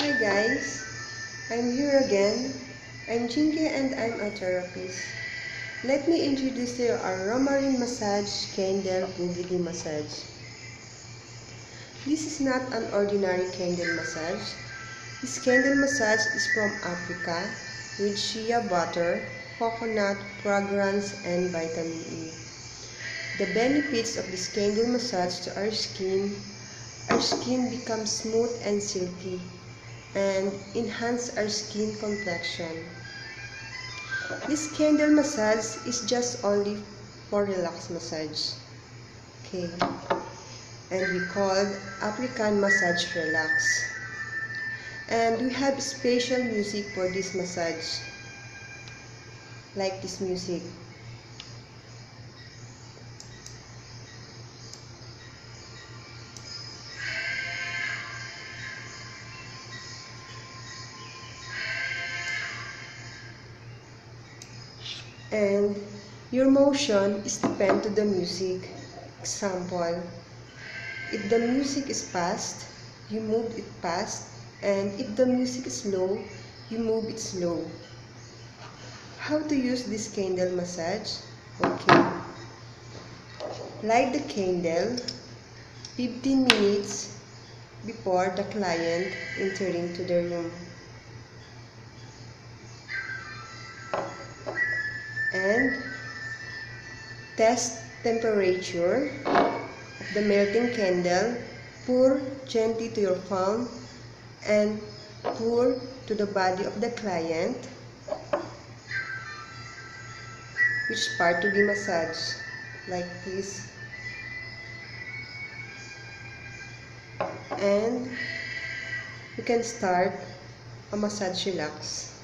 Hi guys, I'm here again. I'm Jinky and I'm a therapist. Let me introduce you our Romarin Massage Candle Boogie Massage. This is not an ordinary candle massage. This candle massage is from Africa with shea butter, coconut, fragrance, and vitamin E. The benefits of this candle massage to our skin becomes smooth and silky and enhance our skin complexion. This candle massage is just only for relax massage. Okay. And we called African Massage Relax. And we have special music for this massage. Like this music. And your motion is depend to the music. Example, if the music is fast, you move it fast, and if the music is slow, you move it slow. How to use this candle massage? Okay. Light the candle 15 minutes before the client entering to the room. And test temperature of the melting candle. Pour gently to your palm and pour to the body of the client, which part to be massaged, like this. And you can start a massage relax.